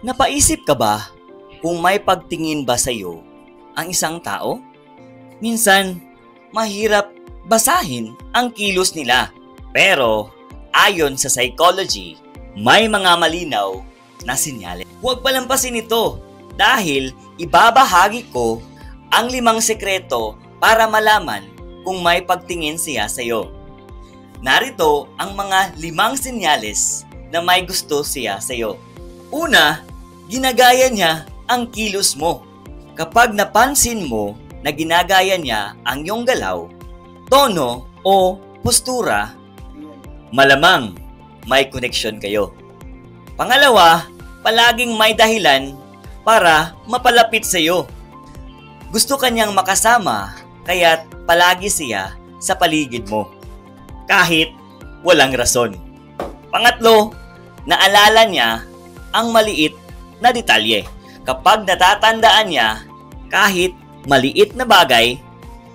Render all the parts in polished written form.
Napaisip ka ba kung may pagtingin ba sa'yo ang isang tao? Minsan, mahirap basahin ang kilos nila. Pero, ayon sa psychology, may mga malinaw na sinyales. Huwag palampasin ito dahil ibabahagi ko ang 5 sekreto para malaman kung may pagtingin siya sa'yo. Narito ang mga 5 sinyales na may gusto siya sa'yo. Una, ginagaya niya ang kilos mo. Kapag napansin mo na ginagaya niya ang iyong galaw, tono o postura, malamang may connection kayo. Pangalawa, palaging may dahilan para mapalapit sa iyo. Gusto kanyang makasama, kaya't palagi siya sa paligid mo, kahit walang rason. Pangatlo, naalala niya ang maliit na detalye. Kapag natatandaan niya kahit maliit na bagay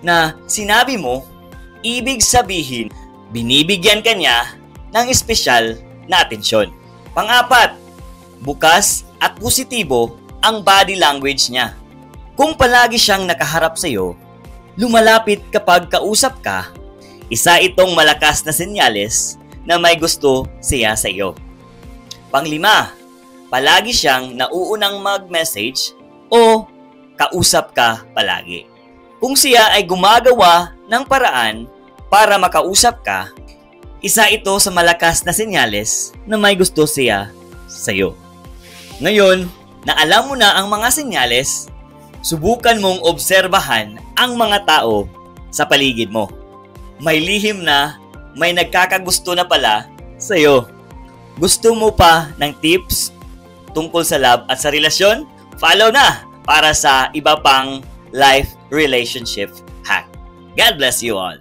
na sinabi mo, ibig sabihin, binibigyan ka niya ng espesyal na atensyon. Pang-apat, bukas at positibo ang body language niya. Kung palagi siyang nakaharap sa iyo, lumalapit kapag kausap ka, isa itong malakas na senyales na may gusto siya sa iyo. Pang-5, palagi siyang nauunang mag-message o kausap ka palagi. Kung siya ay gumagawa ng paraan para makausap ka, isa ito sa malakas na senyales na may gusto siya sa iyo. Ngayon, na alam mo na ang mga senyales, subukan mong obserbahan ang mga tao sa paligid mo. May lihim na may nagkakagusto na pala sa iyo. Gusto mo pa ng tips tungkol sa love at sa relasyon? Follow na para sa iba pang life relationship hack. God bless you all.